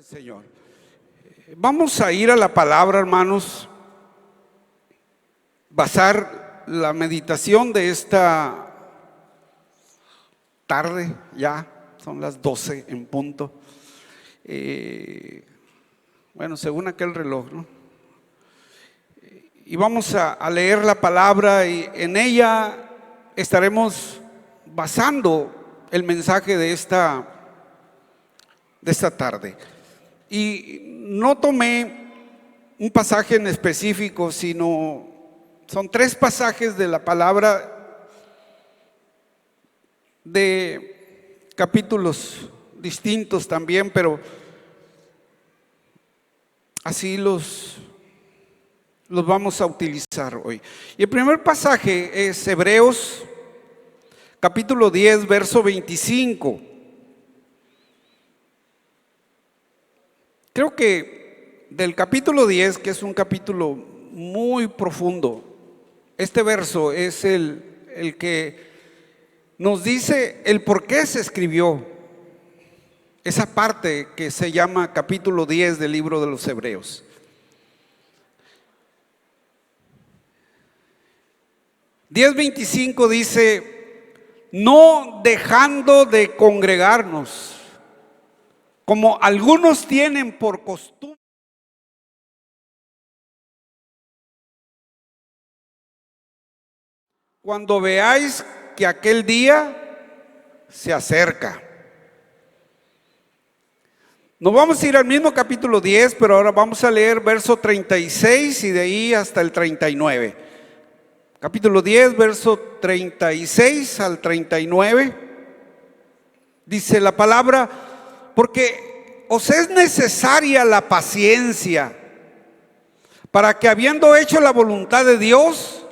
Señor. Vamos a ir a la palabra, hermanos, basar la meditación de esta tarde, ya son las 12 en punto. Bueno, según aquel reloj, ¿no? Y vamos a leer la palabra y en ella estaremos basando el mensaje de esta tarde. Y no tomé un pasaje en específico, sino son 3 pasajes de la palabra de capítulos distintos también, pero así los vamos a utilizar hoy. Y el primer pasaje es Hebreos capítulo 10, verso 25. Creo que del capítulo 10, que es un capítulo muy profundo, este verso es el que nos dice el por qué se escribió esa parte que se llama capítulo 10 del libro de los Hebreos. Diez 25 dice: no dejando de congregarnos, como algunos tienen por costumbre, cuando veáis que aquel día se acerca. Nos vamos a ir al mismo capítulo 10, pero ahora vamos a leer verso 36 y de ahí hasta el 39. Capítulo 10, verso 36 al 39. Dice la palabra: porque os es necesaria la paciencia, para que habiendo hecho la voluntad de Dios,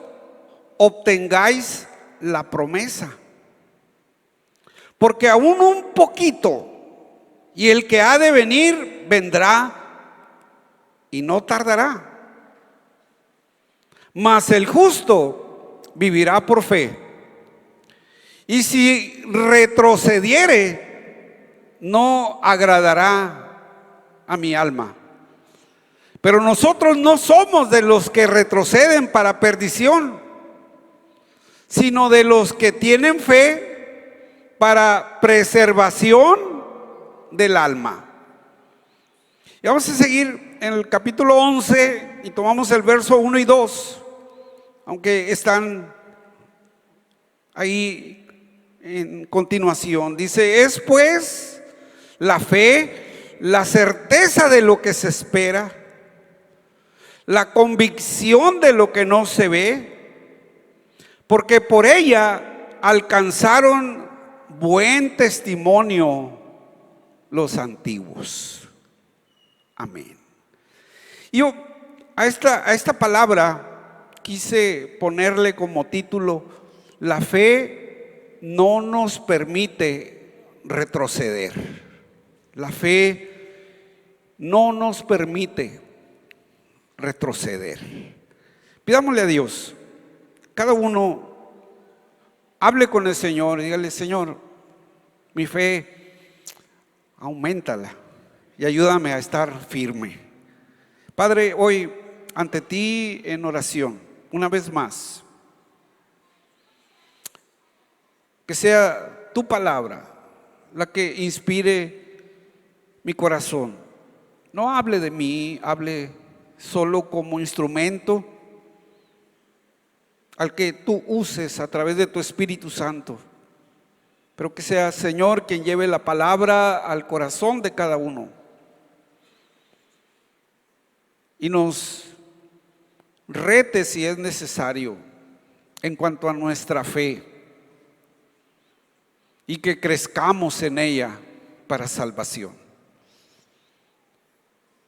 obtengáis la promesa. Porque aún un poquito, y el que ha de venir vendrá y no tardará. Mas el justo vivirá por fe. Y si retrocediere, no agradará a mi alma. Pero nosotros no somos de los que retroceden para perdición, sino de los que tienen fe para preservación del alma. Y vamos a seguir en el capítulo 11 y tomamos el verso 1 y 2, aunque están ahí en continuación. Dice: es pues la fe, la certeza de lo que se espera, la convicción de lo que no se ve, porque por ella alcanzaron buen testimonio los antiguos. Amén. Yo a esta palabra quise ponerle como título: la fe no nos permite retroceder. La fe no nos permite retroceder. Pidámosle a Dios, cada uno hable con el Señor y dígale: Señor, mi fe, auméntala y ayúdame a estar firme. Padre, hoy ante ti en oración, una vez más, que sea tu palabra la que inspire mi corazón. No hable de mí, hable solo como instrumento al que tú uses a través de tu Espíritu Santo. Pero que sea, Señor, quien lleve la palabra al corazón de cada uno y nos rete si es necesario en cuanto a nuestra fe, y que crezcamos en ella para salvación.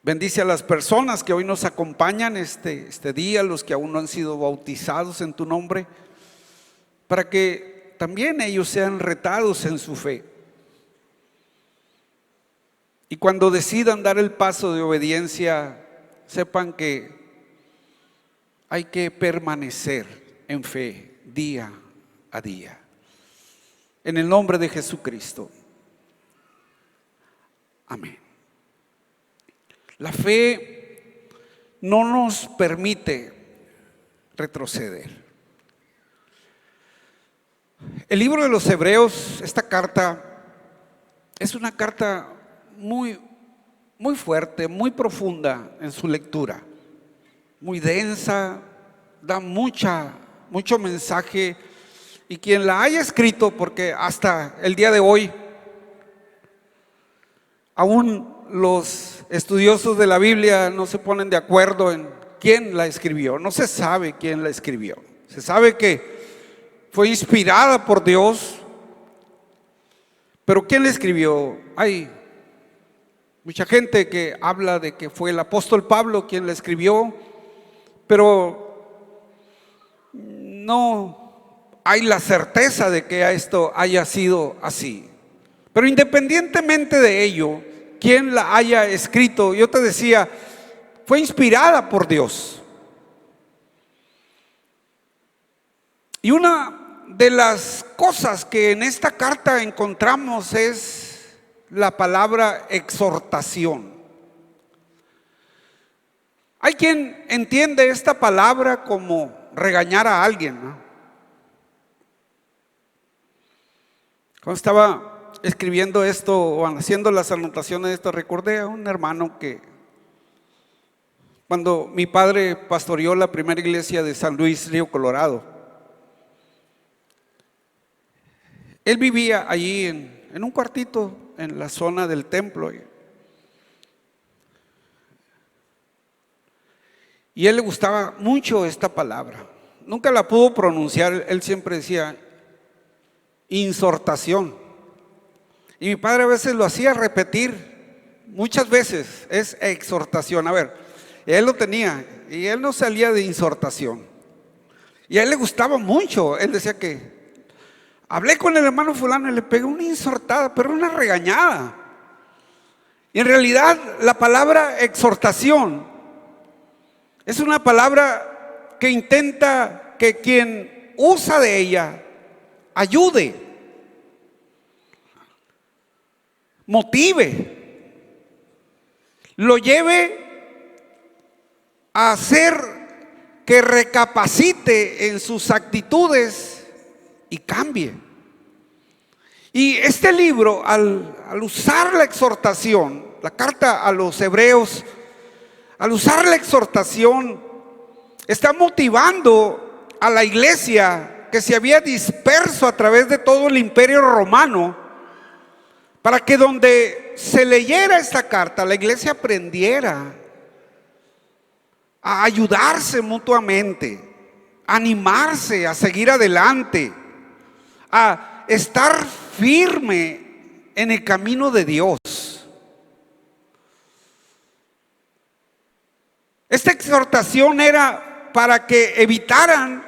Bendice a las personas que hoy nos acompañan este día, los que aún no han sido bautizados en tu nombre, para que también ellos sean retados en su fe. Y cuando decidan dar el paso de obediencia, sepan que hay que permanecer en fe día a día. En el nombre de Jesucristo. Amén. La fe no nos permite retroceder. El libro de los Hebreos, esta carta, es una carta muy fuerte, muy profunda en su lectura, muy densa, da mucho mensaje, y quien la haya escrito, porque hasta el día de hoy aún los estudiosos de la Biblia no se ponen de acuerdo en quién la escribió, no se sabe quién la escribió. Se sabe que fue inspirada por Dios, pero ¿quién la escribió? Hay mucha gente que habla de que fue el apóstol Pablo quien la escribió, pero no hay la certeza de que esto haya sido así. Pero independientemente de ello, quien la haya escrito, yo te decía, fue inspirada por Dios. Y una de las cosas que en esta carta encontramos es la palabra exhortación. Hay quien entiende esta palabra como regañar a alguien, ¿no? Cuando estaba escribiendo esto o haciendo las anotaciones de esto, recordé a un hermano que cuando mi padre pastoreó la primera iglesia de San Luis, Río Colorado, él vivía allí en un cuartito en la zona del templo. Y a él le gustaba mucho esta palabra. Nunca la pudo pronunciar, él siempre decía exhortación. Y mi padre a veces lo hacía repetir, muchas veces, es exhortación. A ver, él lo tenía y él no salía de exhortación. Y a él le gustaba mucho, él decía que hablé con el hermano fulano y le pegué una exhortada, pero una regañada. Y en realidad la palabra exhortación es una palabra que intenta que quien usa de ella ayude, motive, lo lleve a hacer que recapacite en sus actitudes y cambie. Y este libro, al usar la exhortación, la carta a los Hebreos, al usar la exhortación, está motivando a la iglesia que se había disperso a través de todo el imperio romano, para que donde se leyera esta carta, la iglesia aprendiera a ayudarse mutuamente, a animarse a seguir adelante, a estar firme en el camino de Dios. Esta exhortación era para que evitaran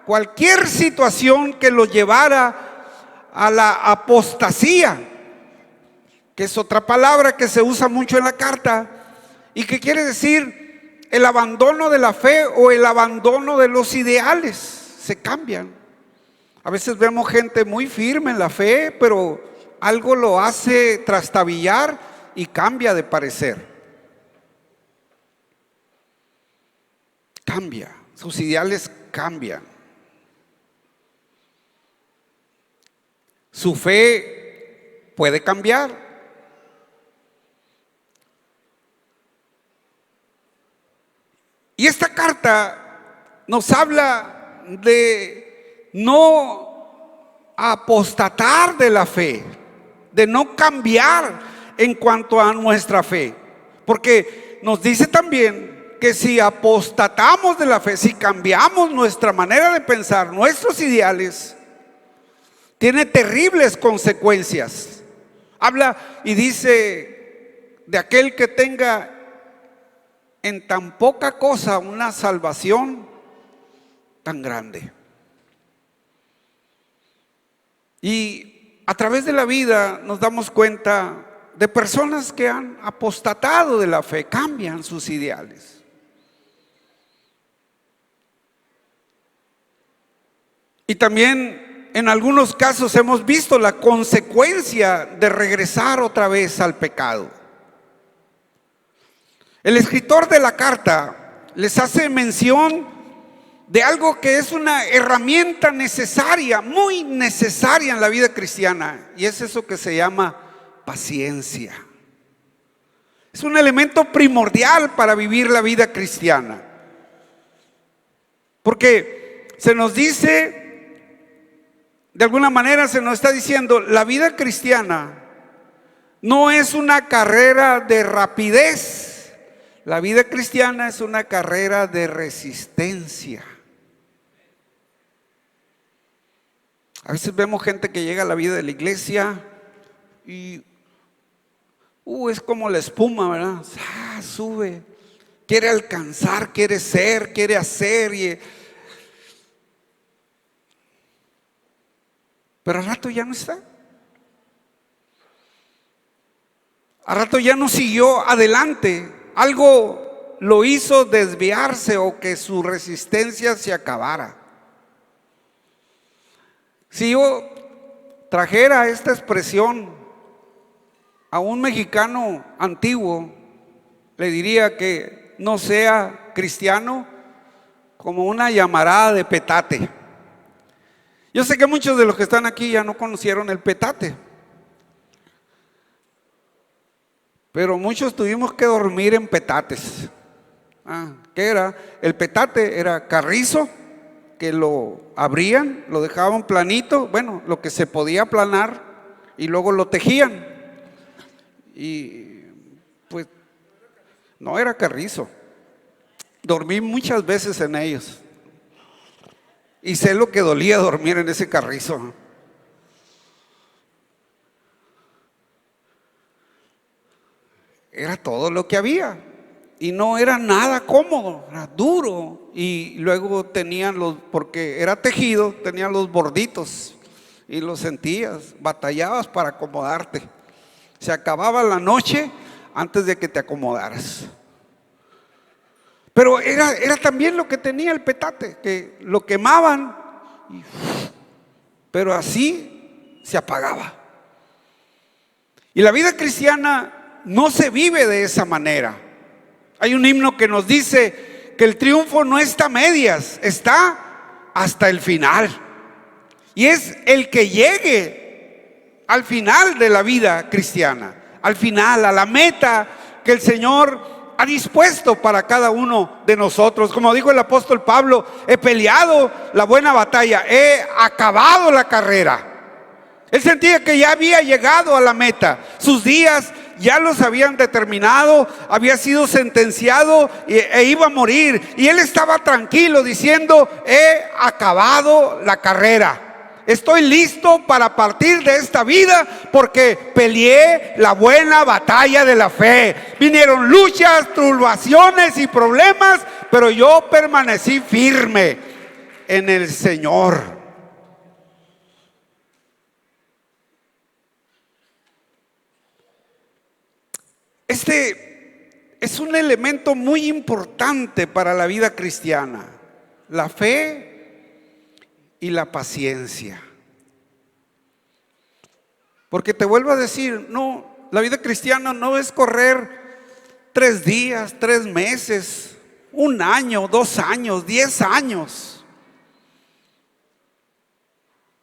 cualquier situación que los llevara a la apostasía, que es otra palabra que se usa mucho en la carta y que quiere decir el abandono de la fe o el abandono de los ideales. Se cambian. A veces vemos gente muy firme en la fe, pero algo lo hace trastabillar y cambia de parecer. Cambia, sus ideales cambian. Su fe puede cambiar. Y esta carta nos habla de no apostatar de la fe, de no cambiar en cuanto a nuestra fe, porque nos dice también que si apostatamos de la fe, si cambiamos nuestra manera de pensar, nuestros ideales, tiene terribles consecuencias. Habla y dice de aquel que tenga en tan poca cosa una salvación tan grande. Y a través de la vida nos damos cuenta de personas que han apostatado de la fe, cambian sus ideales. Y también en algunos casos hemos visto la consecuencia de regresar otra vez al pecado. El escritor de la carta les hace mención de algo que es una herramienta necesaria, muy necesaria en la vida cristiana, y es eso que se llama paciencia. Es un elemento primordial para vivir la vida cristiana, porque se nos dice, de alguna manera se nos está diciendo, la vida cristiana no es una carrera de rapidez, la vida cristiana es una carrera de resistencia. A veces vemos gente que llega a la vida de la iglesia y es como la espuma, ¿verdad? Sube, quiere alcanzar, quiere ser, quiere hacer, pero al rato ya no está. Al rato ya no siguió adelante. Algo lo hizo desviarse o que su resistencia se acabara. Si yo trajera esta expresión a un mexicano antiguo, le diría que no sea cristiano como una llamarada de petate. Yo sé que muchos de los que están aquí ya no conocieron el petate, pero muchos tuvimos que dormir en petates. ¿Qué era? El petate era carrizo, que lo abrían, lo dejaban planito, bueno, lo que se podía aplanar, y luego lo tejían. Y pues no era carrizo. Dormí muchas veces en ellos y sé lo que dolía dormir en ese carrizo. Era todo lo que había y no era nada cómodo, era duro. Y luego tenían porque era tejido, tenían los borditos y los sentías, batallabas para acomodarte. Se acababa la noche antes de que te acomodaras. Pero era también lo que tenía el petate, que lo quemaban, pero así se apagaba. Y la vida cristiana no se vive de esa manera. Hay un himno que nos dice que el triunfo no está a medias, está hasta el final. Y es el que llegue al final de la vida cristiana, al final, a la meta que el Señor ha dispuesto para cada uno de nosotros. Como dijo el apóstol Pablo, he peleado la buena batalla, he acabado la carrera. Él sentía que ya había llegado a la meta, sus días ya los habían determinado, había sido sentenciado e iba a morir, y él estaba tranquilo diciendo, he acabado la carrera. Estoy listo para partir de esta vida porque peleé la buena batalla de la fe. Vinieron luchas, tribulaciones y problemas, pero yo permanecí firme en el Señor. Este es un elemento muy importante para la vida cristiana, la fe y la paciencia. Porque te vuelvo a decir, no, la vida cristiana no es correr 3 días, 3 meses, 1 año, 2 años, 10 años.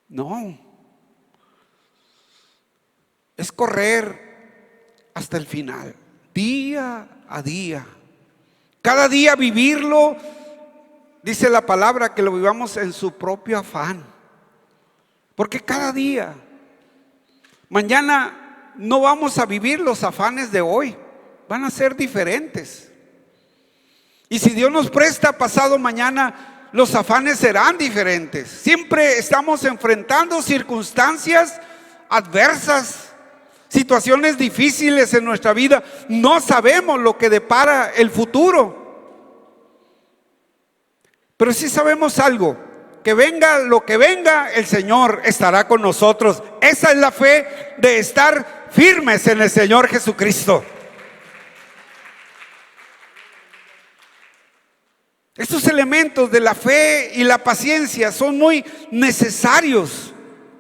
No, es correr hasta el final, día a día. Cada día vivirlo. Dice la palabra que lo vivamos en su propio afán. Porque cada día, mañana no vamos a vivir los afanes de hoy, van a ser diferentes. Y si Dios nos presta, pasado mañana los afanes serán diferentes. Siempre estamos enfrentando circunstancias adversas, situaciones difíciles en nuestra vida. No sabemos lo que depara el futuro. Pero sí sabemos algo, que venga lo que venga, el Señor estará con nosotros. Esa es la fe de estar firmes en el Señor Jesucristo. Estos elementos de la fe y la paciencia son muy necesarios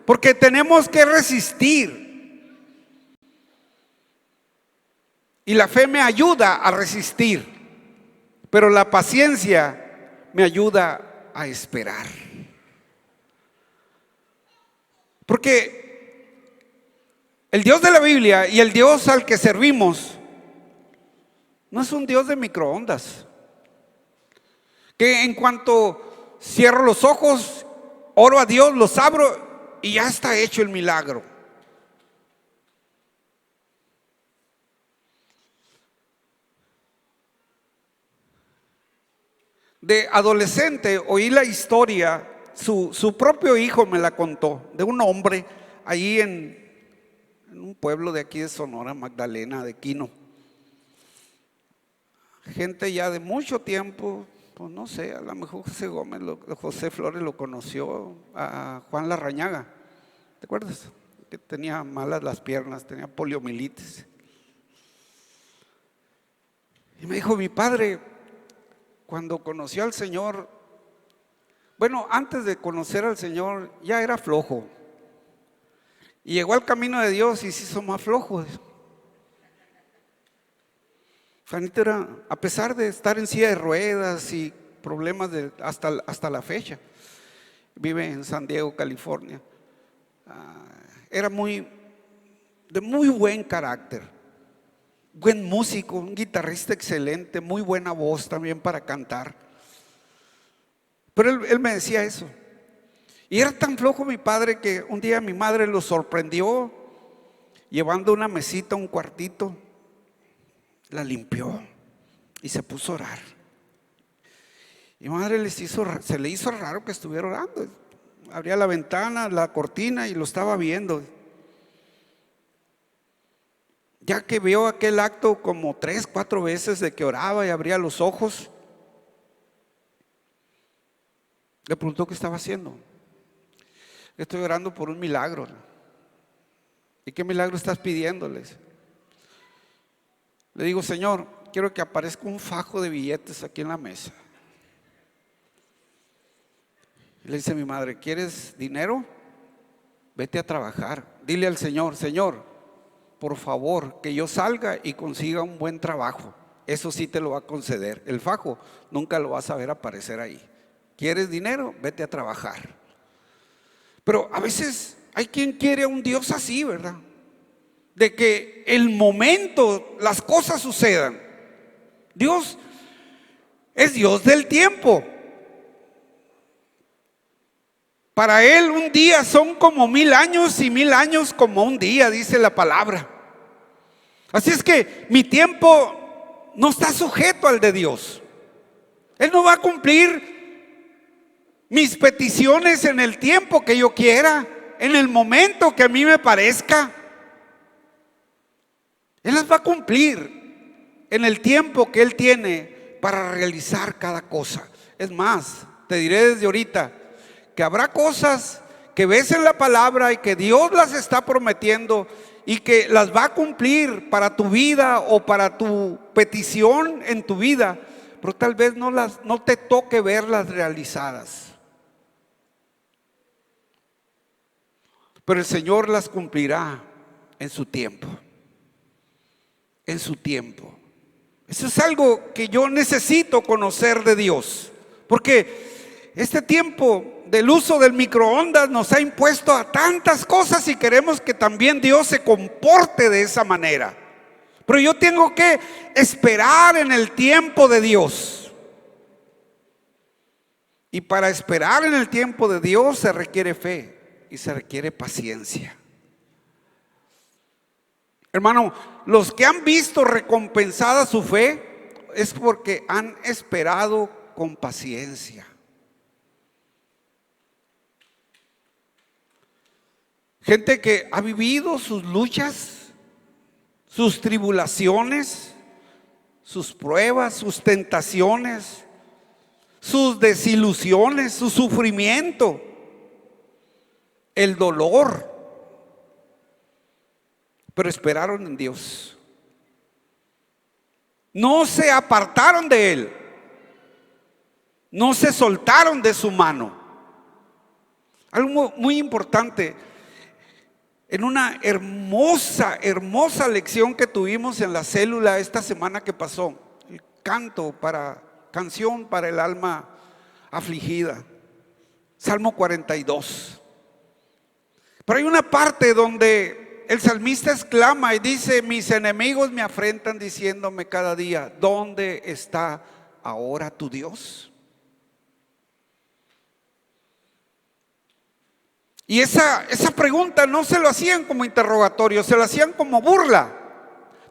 porque tenemos que resistir. Y la fe me ayuda a resistir, pero la paciencia me ayuda a esperar. Porque el Dios de la Biblia y el Dios al que servimos no es un Dios de microondas, que en cuanto cierro los ojos, oro a Dios, los abro y ya está hecho el milagro. De adolescente oí la historia, su propio hijo me la contó, de un hombre ahí en un pueblo de aquí de Sonora, Magdalena, de Quino. Gente ya de mucho tiempo, pues no sé, a lo mejor José Gómez, José Flores lo conoció, a Juan Larrañaga, ¿te acuerdas? Que tenía malas las piernas, tenía poliomielitis. Y me dijo, mi padre, cuando conoció al Señor, bueno, antes de conocer al Señor ya era flojo. Y llegó al camino de Dios y se hizo más flojo. Juanito era, a pesar de estar en silla de ruedas y problemas hasta la fecha, vive en San Diego, California. Era de muy buen carácter, buen músico, un guitarrista excelente, muy buena voz también para cantar. Pero él me decía eso. Y era tan flojo mi padre que un día mi madre lo sorprendió llevando una mesita a un cuartito, la limpió y se puso a orar. Y mi madre se le hizo raro que estuviera orando. Abría la ventana, la cortina y lo estaba viendo. Ya que vio aquel acto como 3, 4 veces de que oraba y abría los ojos, le preguntó qué estaba haciendo. Estoy orando por un milagro. ¿Y qué milagro estás pidiéndoles? Le digo, Señor, quiero que aparezca un fajo de billetes aquí en la mesa. Y le dice mi madre, ¿quieres dinero? Vete a trabajar. Dile al Señor, Señor, por favor, que yo salga y consiga un buen trabajo. Eso sí te lo va a conceder. El fajo nunca lo vas a ver aparecer ahí. ¿Quieres dinero? Vete a trabajar. Pero a veces hay quien quiere a un Dios así, ¿verdad? De que el momento las cosas sucedan. Dios es Dios del tiempo. Para Él un día son como 1000 años y 1000 años como un día, dice la palabra. Así es que mi tiempo no está sujeto al de Dios. Él no va a cumplir mis peticiones en el tiempo que yo quiera, en el momento que a mí me parezca. Él las va a cumplir en el tiempo que Él tiene para realizar cada cosa. Es más, te diré desde ahorita que habrá cosas que ves en la palabra y que Dios las está prometiendo y que las va a cumplir para tu vida o para tu petición en tu vida, pero tal vez no te toque verlas realizadas. Pero el Señor las cumplirá en su tiempo. En su tiempo. Eso es algo que yo necesito conocer de Dios, porque este tiempo del uso del microondas nos ha impuesto a tantas cosas y queremos que también Dios se comporte de esa manera. Pero yo tengo que esperar en el tiempo de Dios. Y para esperar en el tiempo de Dios se requiere fe y se requiere paciencia. Hermano, los que han visto recompensada su fe es porque han esperado con paciencia. Gente que ha vivido sus luchas, sus tribulaciones, sus pruebas, sus tentaciones, sus desilusiones, su sufrimiento, el dolor, pero esperaron en Dios. No se apartaron de Él, no se soltaron de su mano. Algo muy importante, en una hermosa, hermosa lección que tuvimos en la célula esta semana que pasó. El canción para el alma afligida. Salmo 42. Pero hay una parte donde el salmista exclama y dice: mis enemigos me afrentan diciéndome cada día, ¿dónde está ahora tu Dios? Y esa pregunta no se lo hacían como interrogatorio, se lo hacían como burla.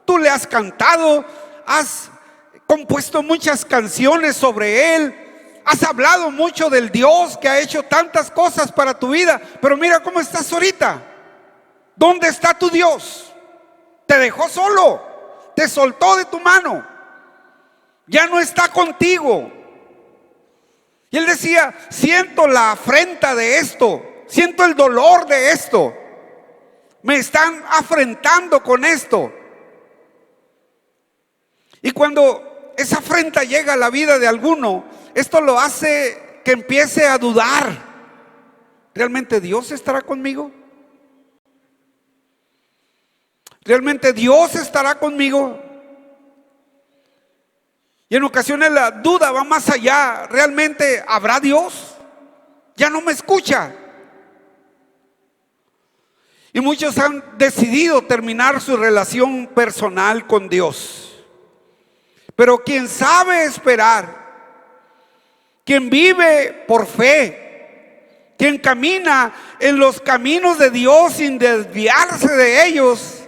Tú le has cantado, has compuesto muchas canciones sobre Él, has hablado mucho del Dios que ha hecho tantas cosas para tu vida, pero mira cómo estás ahorita. ¿Dónde está tu Dios? Te dejó solo, te soltó de tu mano, ya no está contigo. Y él decía: siento la afrenta de esto, siento el dolor de esto, me están afrentando con esto. Y cuando esa afrenta llega a la vida de alguno, esto lo hace que empiece a dudar: ¿realmente Dios estará conmigo? ¿Realmente Dios estará conmigo? Y en ocasiones la duda va más allá: ¿realmente habrá Dios? Ya no me escucha. Y muchos han decidido terminar su relación personal con Dios. Pero quien sabe esperar, quien vive por fe, quien camina en los caminos de Dios sin desviarse de ellos,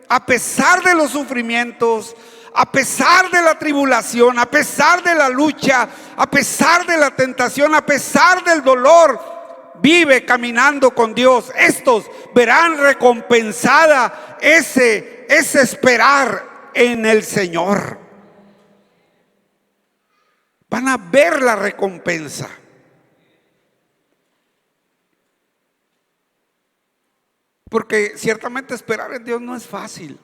a pesar de los sufrimientos, a pesar de la tribulación, a pesar de la lucha, a pesar de la tentación, a pesar del dolor, vive caminando con Dios, estos verán recompensada ese esperar en el Señor. Van a ver la recompensa. Porque ciertamente esperar en Dios no es fácil.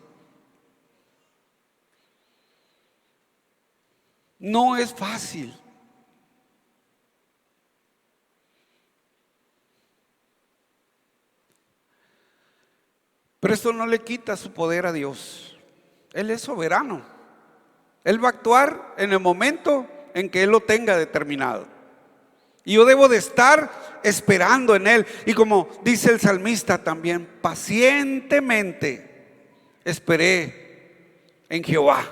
No es fácil. Pero esto no le quita su poder a Dios. Él es soberano. Él va a actuar en el momento en que Él lo tenga determinado. Y yo debo de estar esperando en Él. Y como dice el salmista también: pacientemente esperé en Jehová.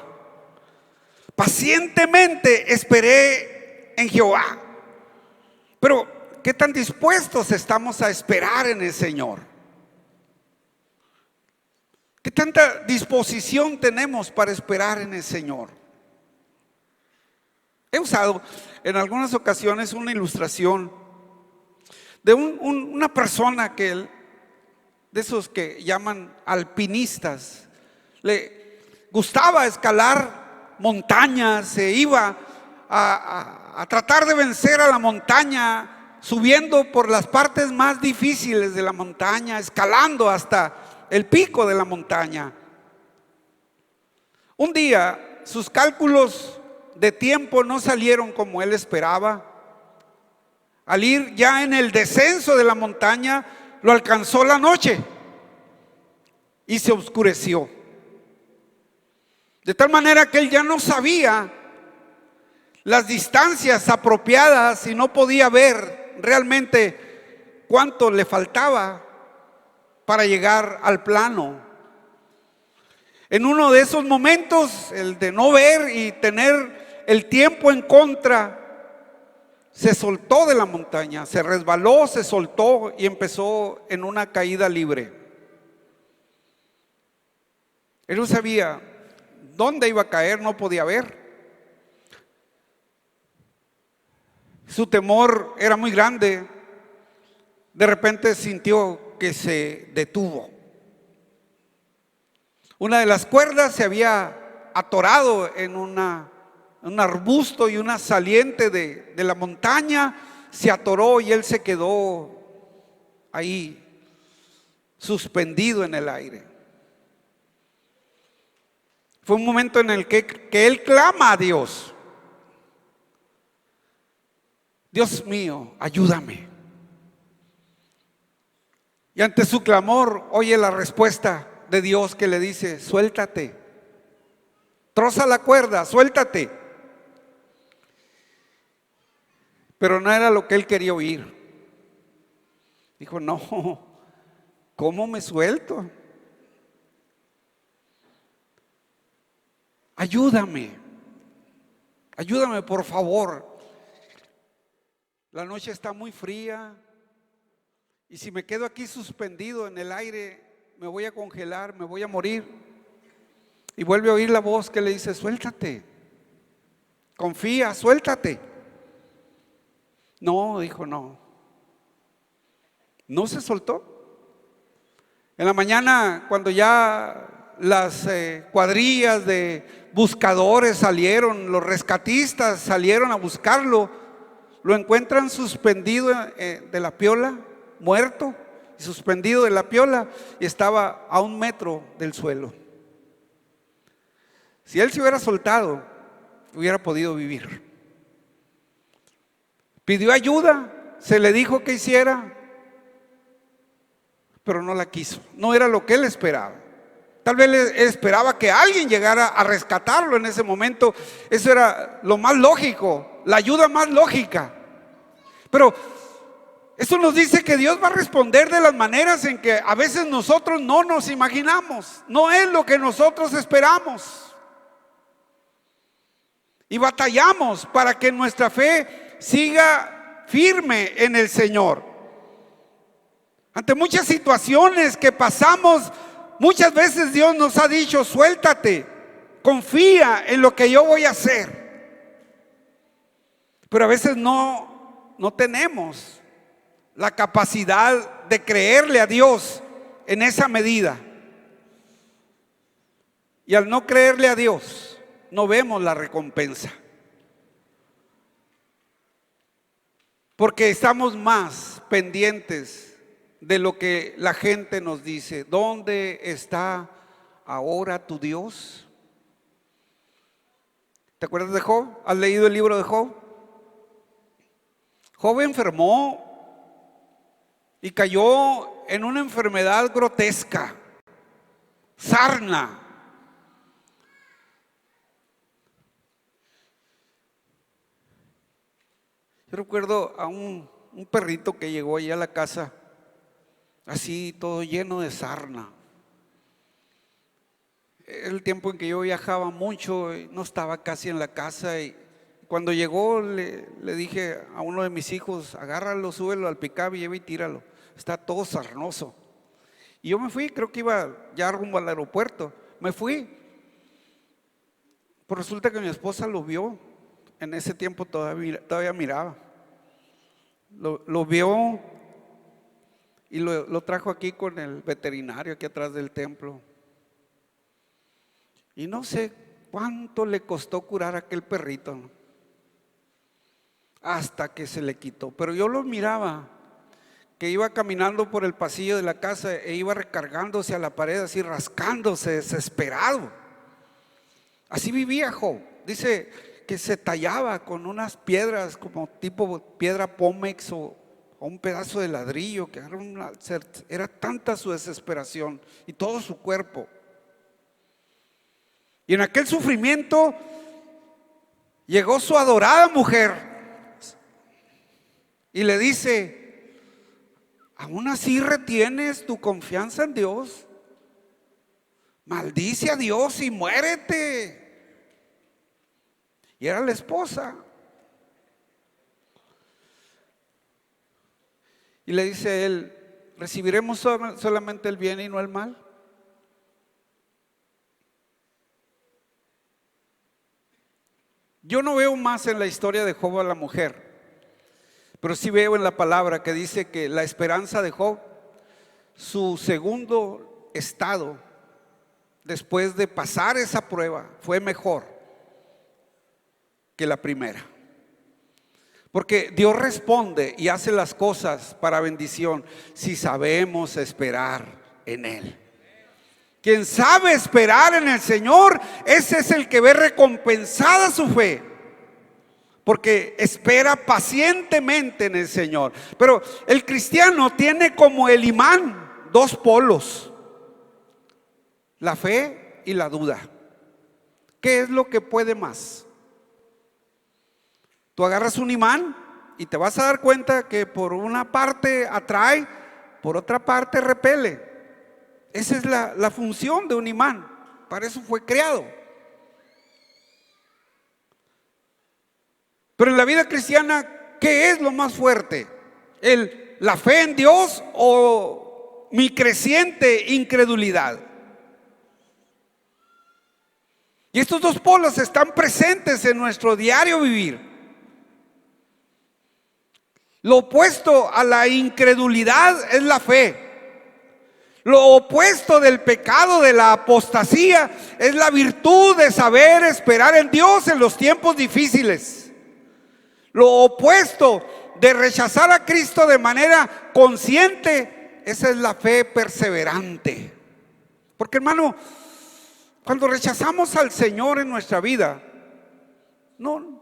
Pacientemente esperé en Jehová. Pero ¿qué tan dispuestos estamos a esperar en el Señor? ¿Qué tanta disposición tenemos para esperar en el Señor? He usado en algunas ocasiones una ilustración de una persona de esos que llaman alpinistas. Le gustaba escalar montañas, se iba a tratar de vencer a la montaña, subiendo por las partes más difíciles de la montaña, escalando hasta el pico de la montaña. Un día sus cálculos de tiempo no salieron como él esperaba. Al ir ya en el descenso de la montaña, lo alcanzó la noche y se oscureció, de tal manera que él ya no sabía las distancias apropiadas y no podía ver realmente cuánto le faltaba para llegar al plano. En uno de esos momentos, el de no ver y tener el tiempo en contra, se soltó de la montaña, se resbaló, se soltó y empezó en una caída libre. Él no sabía dónde iba a caer, no podía ver. Su temor era muy grande. De repente sintió que se detuvo. Una de las cuerdas se había atorado en un arbusto y una saliente de la montaña, se atoró y él se quedó ahí suspendido en el aire. Fue un momento en el que él clama a Dios: Dios mío, ayúdame. Y ante su clamor, oye la respuesta de Dios que le dice: suéltate, troza la cuerda, suéltate. Pero no era lo que él quería oír. Dijo: no, ¿cómo me suelto? Ayúdame, ayúdame por favor. La noche está muy fría y si me quedo aquí suspendido en el aire me voy a congelar, me voy a morir. Y vuelve a oír la voz que le dice: suéltate, confía, suéltate. No, dijo, no. No se soltó. En la mañana, cuando ya las cuadrillas de buscadores salieron, los rescatistas salieron a buscarlo, lo encuentran suspendido de la piola, muerto, suspendido de la piola, y estaba a 1 metro del suelo. Si él se hubiera soltado, hubiera podido vivir. Pidió ayuda, se le dijo que hiciera, pero no la quiso. No era lo que él esperaba. Tal vez él esperaba que alguien llegara a rescatarlo en ese momento. Eso era lo más lógico, la ayuda más lógica. Pero eso nos dice que Dios va a responder de las maneras en que a veces nosotros no nos imaginamos. No es lo que nosotros esperamos. Y batallamos para que nuestra fe siga firme en el Señor. Ante muchas situaciones que pasamos, muchas veces Dios nos ha dicho: suéltate, confía en lo que yo voy a hacer. Pero a veces no tenemos la capacidad de creerle a Dios en esa medida. Y al no creerle a Dios, no vemos la recompensa. Porque estamos más pendientes de lo que la gente nos dice. ¿Dónde está ahora tu Dios? ¿Te acuerdas de Job? ¿Has leído el libro de Job? Job enfermó y cayó en una enfermedad grotesca, sarna. Yo recuerdo a un perrito que llegó allá a la casa, así todo lleno de sarna. El tiempo en que yo viajaba mucho, no estaba casi en la casa, y cuando llegó le dije a uno de mis hijos: agárralo, súbelo al pick-up y lleva y tíralo, está todo sarnoso. Y yo me fui, creo que iba ya rumbo al aeropuerto, me fui. Pues resulta que mi esposa lo vio, en ese tiempo todavía miraba, lo vio y lo trajo aquí con el veterinario aquí atrás del templo. Y no sé cuánto le costó curar a aquel perrito, ¿no? Hasta que se le quitó. Pero yo lo miraba, que iba caminando por el pasillo de la casa e iba recargándose a la pared, así rascándose, desesperado. Así vivía Job. Dice que se tallaba con unas piedras como tipo piedra pómex o un pedazo de ladrillo, que era tanta su desesperación y todo su cuerpo. Y en aquel sufrimiento llegó su adorada mujer y le dice: ¿aún así retienes tu confianza en Dios? Maldice a Dios y muérete. Y era la esposa. Y le dice él: ¿recibiremos solamente el bien y no el mal? Yo no veo más en la historia de Job a la mujer, pero sí veo en la palabra que dice que la esperanza de Job, su segundo estado después de pasar esa prueba, fue mejor que la primera. Porque Dios responde y hace las cosas para bendición si sabemos esperar en Él. Quien sabe esperar en el Señor, ese es el que ve recompensada su fe, porque espera pacientemente en el Señor. Pero el cristiano tiene como el imán dos polos, la fe y la duda. ¿Qué es lo que puede más? Tú agarras un imán y te vas a dar cuenta que por una parte atrae, por otra parte repele. Esa es la función de un imán. Para eso fue creado. Pero en la vida cristiana, ¿qué es lo más fuerte? ¿La fe en Dios o mi creciente incredulidad? Y estos dos polos están presentes en nuestro diario vivir. Lo opuesto a la incredulidad es la fe. Lo opuesto del pecado, de la apostasía, es la virtud de saber esperar en Dios en los tiempos difíciles. Lo opuesto de rechazar a Cristo de manera consciente, esa es la fe perseverante. Porque, hermano, cuando rechazamos al Señor en nuestra vida, no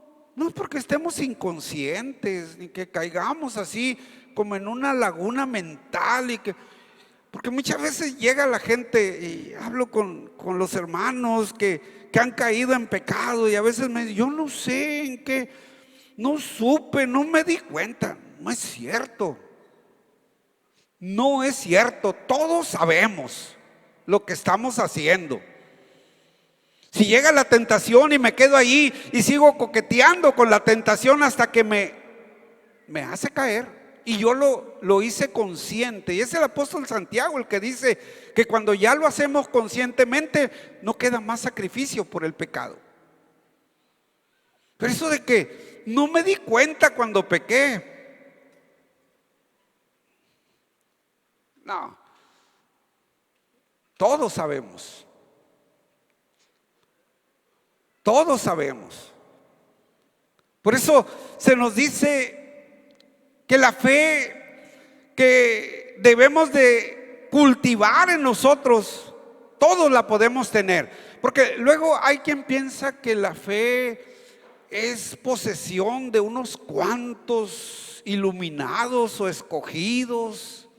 es porque estemos inconscientes, ni que caigamos así como en una laguna mental, porque muchas veces llega la gente, y hablo con los hermanos que han caído en pecado, y a veces me dicen, yo no sé en qué, no supe, no me di cuenta. No es cierto. No es cierto. Todos sabemos lo que estamos haciendo. Si llega la tentación y me quedo ahí y sigo coqueteando con la tentación hasta que me hace caer. Y yo lo hice consciente. Y es el apóstol Santiago el que dice que cuando ya lo hacemos conscientemente, no queda más sacrificio por el pecado. Pero eso de que no me di cuenta cuando pequé, no. Todos sabemos. Todos sabemos. Por eso se nos dice que la fe que debemos de cultivar en nosotros, todos la podemos tener. Porque luego hay quien piensa que la fe es posesión de unos cuantos iluminados o escogidos.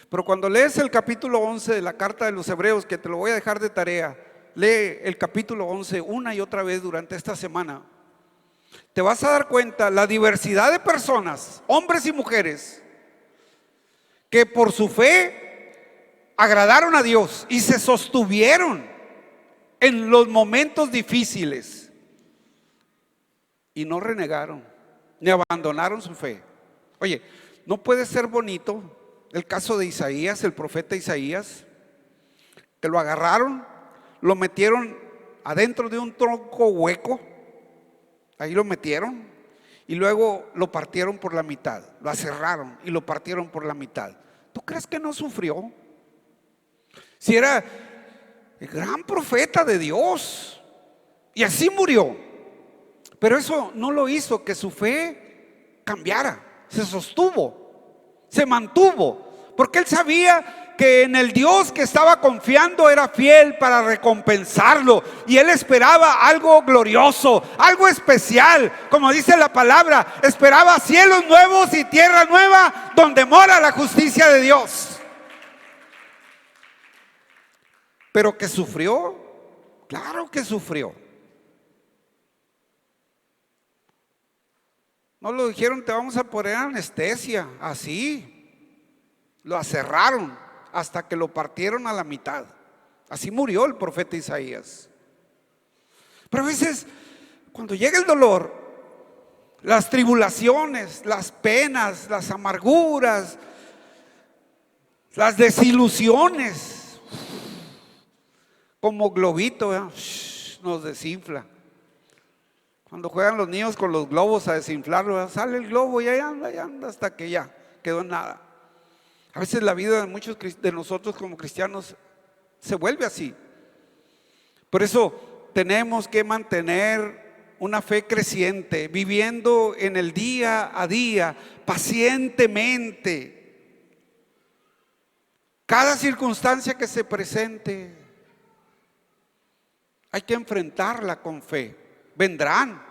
Pero cuando lees el capítulo 11 de la carta de los Hebreos, que te lo voy a dejar de tarea, lee el capítulo 11 una y otra vez durante esta semana. Te vas a dar cuenta la diversidad de personas, hombres y mujeres, que por su fe agradaron a Dios y se sostuvieron en los momentos difíciles y no renegaron ni abandonaron su fe. Oye, ¿no puede ser bonito el caso de Isaías, el profeta Isaías, que lo agarraron, lo metieron adentro de un tronco hueco, ahí lo metieron y luego lo partieron por la mitad, lo aserraron y lo partieron por la mitad? ¿Tú crees que no sufrió? Si era el gran profeta de Dios y así murió. Pero eso no lo hizo que su fe cambiara, se sostuvo, se mantuvo, porque él sabía que en el Dios que estaba confiando era fiel para recompensarlo, y él esperaba algo glorioso, algo especial, como dice la palabra, esperaba cielos nuevos y tierra nueva donde mora la justicia de Dios. Pero que sufrió, claro que sufrió. No lo dijeron, te vamos a poner anestesia, así. Lo aserraron hasta que lo partieron a la mitad. Así murió el profeta Isaías. Pero a veces, cuando llega el dolor, las tribulaciones, las penas, las amarguras, las desilusiones, como globito, nos desinfla. Cuando juegan los niños con los globos a desinflarlo, sale el globo y ahí anda hasta que ya quedó en nada. A veces la vida de muchos de nosotros como cristianos se vuelve así. Por eso tenemos que mantener una fe creciente, viviendo en el día a día, pacientemente. Cada circunstancia que se presente, hay que enfrentarla con fe. Vendrán,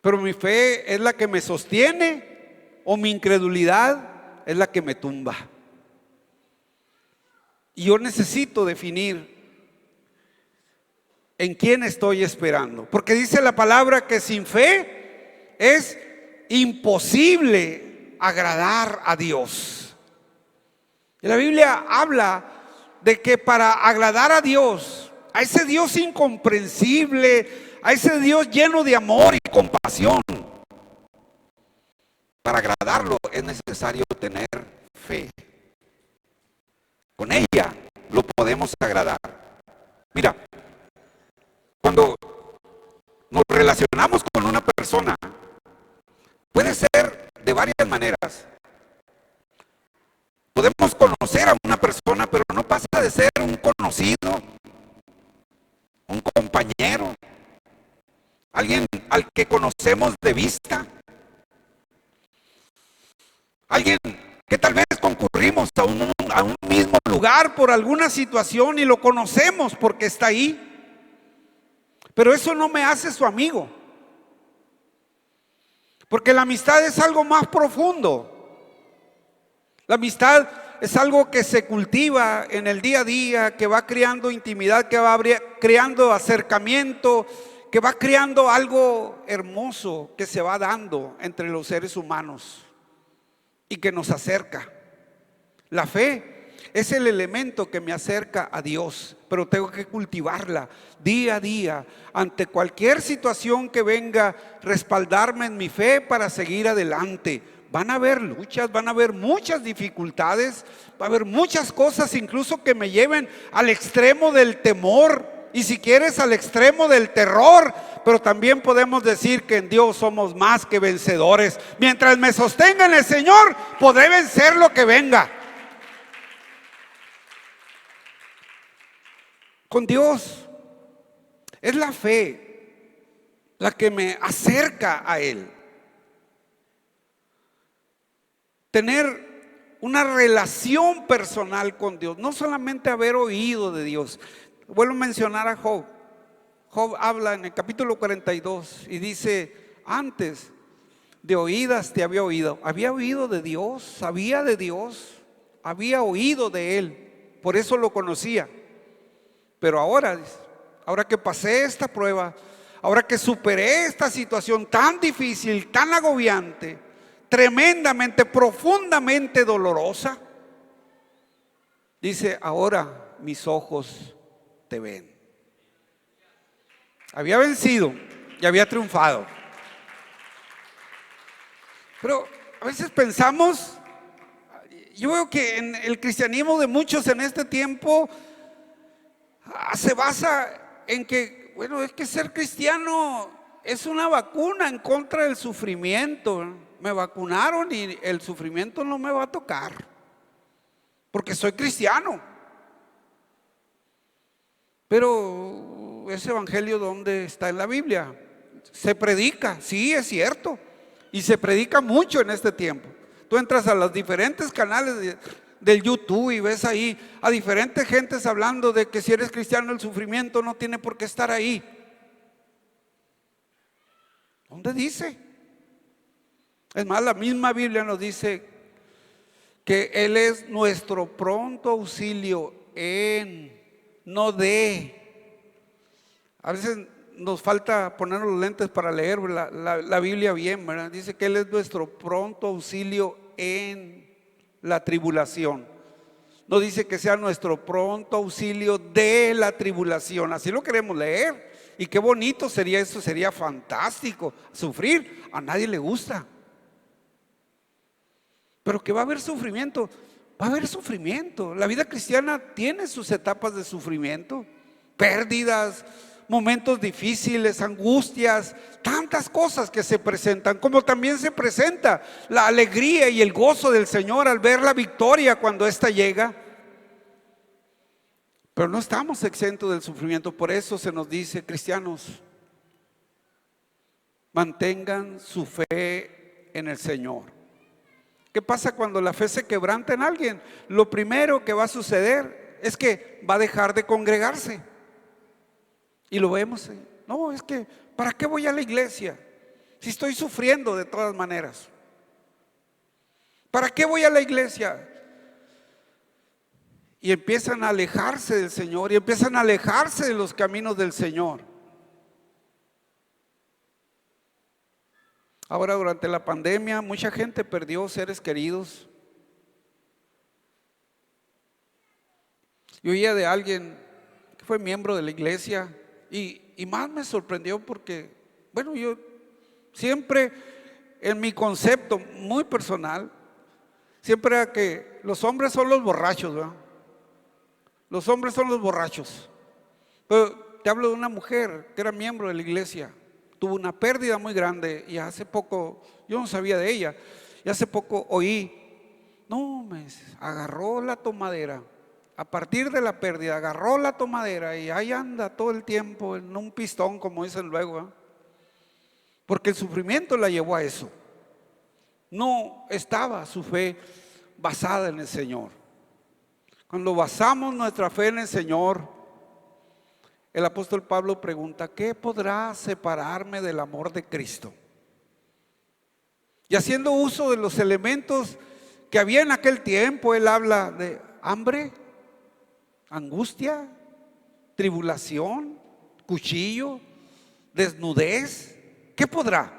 pero mi fe es la que me sostiene o mi incredulidad es la que me tumba. Y yo necesito definir en quién estoy esperando, porque dice la palabra que sin fe es imposible agradar a Dios. Y la Biblia habla de que para agradar a Dios, a ese Dios incomprensible, a ese Dios lleno de amor y compasión, para agradarlo es necesario tener fe. Con ella lo podemos agradar. Mira, cuando nos relacionamos con una persona, puede ser de varias maneras. Podemos conocer a una persona, pero no pasa de ser un conocido, un compañero, alguien al que conocemos de vista, alguien que tal vez concurrimos a un mismo lugar por alguna situación y lo conocemos porque está ahí, pero eso no me hace su amigo, porque la amistad es algo más profundo. La amistad es algo que se cultiva en el día a día, que va creando intimidad, que va creando acercamiento, que va creando algo hermoso que se va dando entre los seres humanos y que nos acerca. La fe es el elemento que me acerca a Dios, pero tengo que cultivarla día a día ante cualquier situación que venga, respaldarme en mi fe para seguir adelante. Van a haber luchas, van a haber muchas dificultades, va a haber muchas cosas incluso que me lleven al extremo del temor y si quieres al extremo del terror, pero también podemos decir que en Dios somos más que vencedores. Mientras me sostenga en el Señor, podré vencer lo que venga. Con Dios es la fe la que me acerca a Él. Tener una relación personal con Dios, no solamente haber oído de Dios. Vuelvo a mencionar a Job. Job habla en el capítulo 42 y dice: antes de oídas te había oído de Dios, sabía de Dios, había oído de Él, por eso lo conocía. Pero ahora que pasé esta prueba, ahora que superé esta situación tan difícil, tan agobiante, tremendamente, profundamente dolorosa, dice: ahora mis ojos te ven. Había vencido y había triunfado. Pero a veces pensamos, yo veo que en el cristianismo de muchos en este tiempo se basa en que, bueno, es que ser cristiano es una vacuna en contra del sufrimiento. Me vacunaron y el sufrimiento no me va a tocar porque soy cristiano. Pero ese evangelio, ¿dónde está en la Biblia? Se predica, sí, es cierto, y se predica mucho en este tiempo. Tú entras a los diferentes canales del YouTube y ves ahí a diferentes gentes hablando de que si eres cristiano el sufrimiento no tiene por qué estar ahí. ¿Dónde dice? Es más, la misma Biblia nos dice que Él es nuestro pronto auxilio no de. A veces nos falta poner los lentes para leer la Biblia bien, ¿verdad? Dice que Él es nuestro pronto auxilio en la tribulación. No dice que sea nuestro pronto auxilio de la tribulación. Así lo queremos leer. Y qué bonito sería eso, sería fantástico. Sufrir a nadie le gusta. Pero que va a haber sufrimiento, va a haber sufrimiento. La vida cristiana tiene sus etapas de sufrimiento, pérdidas, momentos difíciles, angustias, tantas cosas que se presentan, como también se presenta la alegría y el gozo del Señor al ver la victoria cuando ésta llega. Pero no estamos exentos del sufrimiento. Por eso se nos dice: cristianos, mantengan su fe en el Señor. ¿Qué pasa cuando la fe se quebranta en alguien? Lo primero que va a suceder es que va a dejar de congregarse. Y lo vemos. No, es que ¿para qué voy a la iglesia si estoy sufriendo de todas maneras? ¿Para qué voy a la iglesia? Y empiezan a alejarse del Señor y empiezan a alejarse de los caminos del Señor. Ahora, durante la pandemia, mucha gente perdió seres queridos. Yo oía de alguien que fue miembro de la iglesia y más me sorprendió porque, bueno, yo siempre en mi concepto muy personal, siempre era que los hombres son los borrachos, ¿verdad? Los hombres son los borrachos. Pero te hablo de una mujer que era miembro de la iglesia, tuvo una pérdida muy grande y hace poco, yo no sabía de ella, y hace poco oí, no, me agarró la tomadera. A partir de la pérdida agarró la tomadera y ahí anda todo el tiempo en un pistón, como dicen luego, ¿eh? Porque el sufrimiento la llevó a eso. No estaba su fe basada en el Señor. Cuando basamos nuestra fe en el Señor, el apóstol Pablo pregunta: ¿qué podrá separarme del amor de Cristo? Y haciendo uso de los elementos que había en aquel tiempo, él habla de hambre, angustia, tribulación, cuchillo, desnudez. ¿Qué podrá?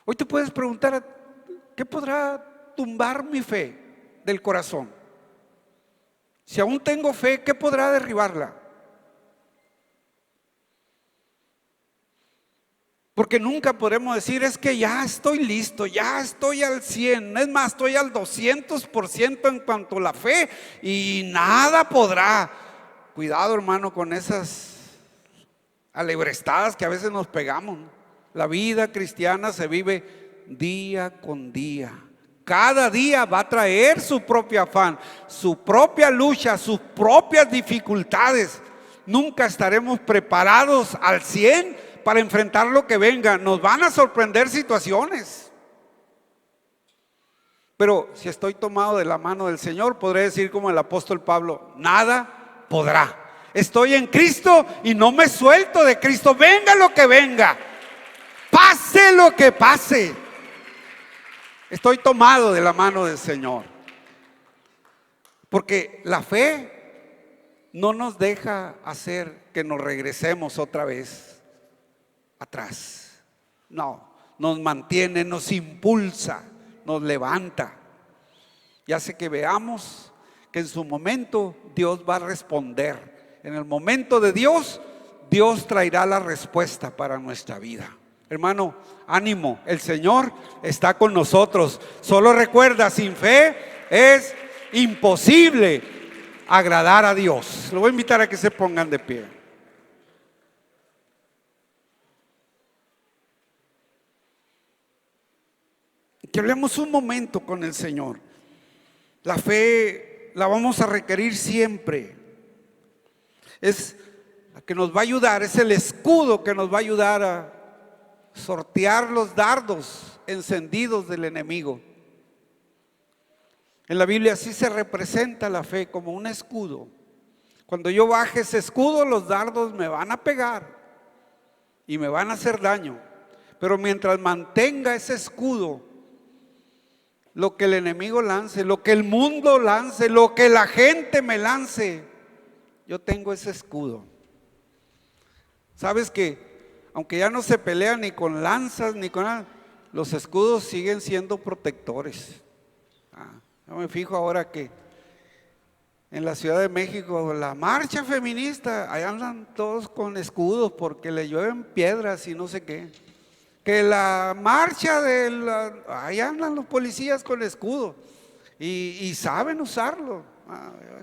Hoy te puedes preguntar: ¿qué podrá tumbar mi fe del corazón? Si aún tengo fe, ¿qué podrá derribarla? Porque nunca podremos decir: es que ya estoy listo, ya estoy al 100, es más, estoy al 200% en cuanto a la fe y nada podrá. Cuidado, hermano, con esas alebrestadas que a veces nos pegamos. La vida cristiana se vive día con día. Cada día va a traer su propio afán, su propia lucha, sus propias dificultades. Nunca estaremos preparados al 100 para enfrentar lo que venga. Nos van a sorprender situaciones. Pero si estoy tomado de la mano del Señor, podré decir como el apóstol Pablo: nada podrá. Estoy en Cristo y no me suelto de Cristo. Venga lo que venga, pase lo que pase, estoy tomado de la mano del Señor. Porque la fe no nos deja hacer que nos regresemos otra vez atrás. No, nos mantiene, nos impulsa, nos levanta y hace que veamos que en su momento Dios va a responder. En el momento de Dios, Dios traerá la respuesta para nuestra vida. Hermano, ánimo, el Señor está con nosotros. Solo recuerda, sin fe es imposible agradar a Dios. Lo voy a invitar a que se pongan de pie. Que hablemos un momento con el Señor. La fe la vamos a requerir siempre. Es la que nos va a ayudar, es el escudo que nos va a ayudar a sortear los dardos encendidos del enemigo. En la Biblia así se representa la fe, como un escudo. Cuando yo baje ese escudo, los dardos me van a pegar y me van a hacer daño. Pero mientras mantenga ese escudo, lo que el enemigo lance, lo que el mundo lance, lo que la gente me lance, yo tengo ese escudo. Sabes que aunque ya no se pelea ni con lanzas ni con nada, los escudos siguen siendo protectores. Yo me fijo ahora que en la Ciudad de México, la marcha feminista, ahí andan todos con escudos porque le llueven piedras y no sé qué. Que la marcha ahí andan los policías con escudo y saben usarlo.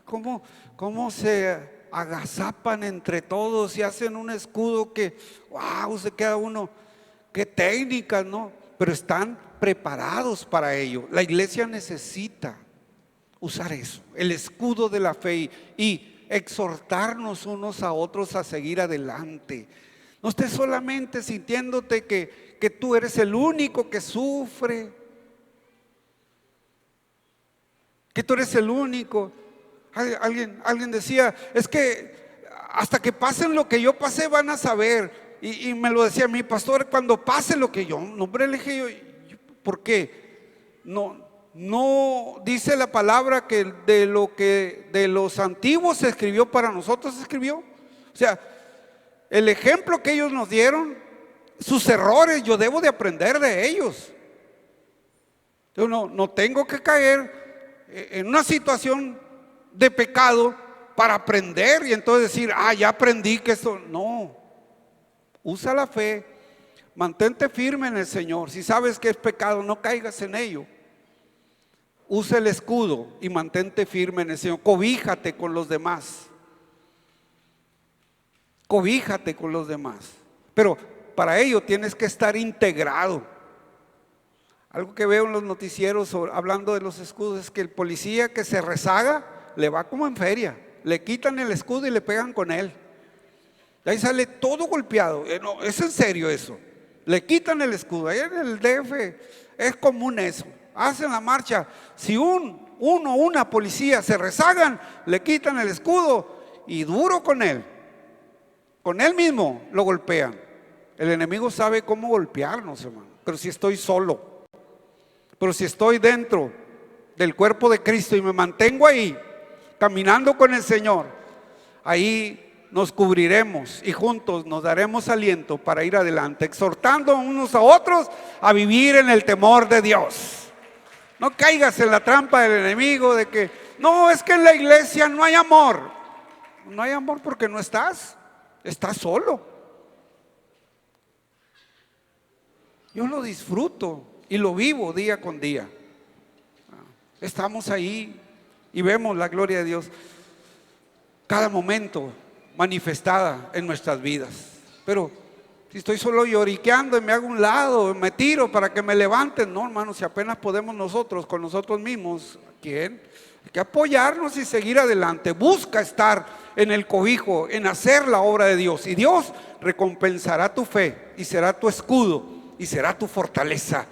¿Cómo se agazapan entre todos y hacen un escudo que, wow, se queda uno, qué técnicas, ¿no? Pero están preparados para ello. La iglesia necesita usar eso, el escudo de la fe, y exhortarnos unos a otros a seguir adelante. No estés solamente sintiéndote que tú eres el único que sufre, que tú eres el único. Alguien decía: es que hasta que pasen lo que yo pasé van a saber. Y me lo decía mi pastor: cuando pase lo que yo, no, hombre, le dije yo, ¿Por qué? No dice la palabra que de los antiguos se escribió, para nosotros se escribió. O sea, el ejemplo que ellos nos dieron, sus errores, yo debo de aprender de ellos. Yo no tengo que caer en una situación de pecado para aprender y entonces decir, ya aprendí que esto. No, usa la fe, mantente firme en el Señor. Si sabes que es pecado, no caigas en ello. Usa el escudo y mantente firme en el Señor. Cobíjate con los demás. Cobíjate con los demás. Pero para ello tienes que estar integrado. Algo que veo en los noticieros hablando de los escudos es que el policía que se rezaga le va como en feria. Le quitan el escudo y le pegan con él. Y ahí sale todo golpeado. No, es en serio eso. Le quitan el escudo. Ahí en el DF es común eso. Hacen la marcha. Si una policía se rezagan, le quitan el escudo y duro con él. Con él mismo lo golpean. El enemigo sabe cómo golpearnos, hermano. Pero si estoy solo, pero si estoy dentro del cuerpo de Cristo y me mantengo ahí, caminando con el Señor, ahí nos cubriremos y juntos nos daremos aliento para ir adelante, exhortando unos a otros a vivir en el temor de Dios. No caigas en la trampa del enemigo de que, no, es que en la iglesia no hay amor. No hay amor porque no estás solo. Yo lo disfruto y lo vivo día con día. Estamos ahí y vemos la gloria de Dios cada momento manifestada en nuestras vidas. Pero si estoy solo lloriqueando y me hago un lado, me tiro para que me levanten, no, hermanos, si apenas podemos nosotros con nosotros mismos, ¿quién? Hay que apoyarnos y seguir adelante. Busca estar en el cobijo, en hacer la obra de Dios, y Dios recompensará tu fe y será tu escudo y será tu fortaleza.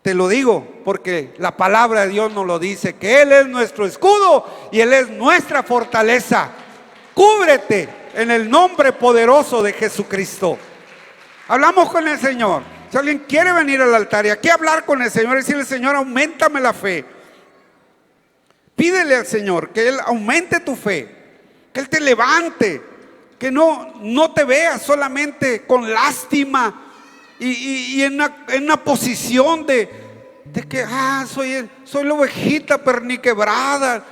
Te lo digo porque la palabra de Dios nos lo dice, que Él es nuestro escudo y Él es nuestra fortaleza. Cúbrete en el nombre poderoso de Jesucristo. Hablamos con el Señor. Si alguien quiere venir al altar y aquí hablar con el Señor y decirle, Señor, auméntame la fe. Pídele al Señor que Él aumente tu fe, que Él te levante, que no te veas solamente con lástima y en una posición de que soy la ovejita perniquebrada.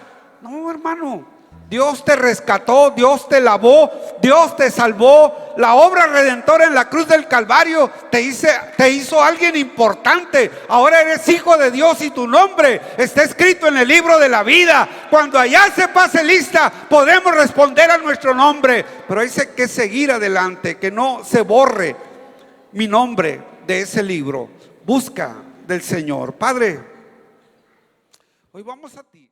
No, hermano. Dios te rescató, Dios te lavó, Dios te salvó. La obra redentora en la cruz del Calvario te hizo alguien importante. Ahora eres hijo de Dios y tu nombre está escrito en el libro de la vida. Cuando allá se pase lista, podemos responder a nuestro nombre. Pero hay que seguir adelante, que no se borre mi nombre de ese libro. Busca del Señor. Padre, hoy vamos a ti.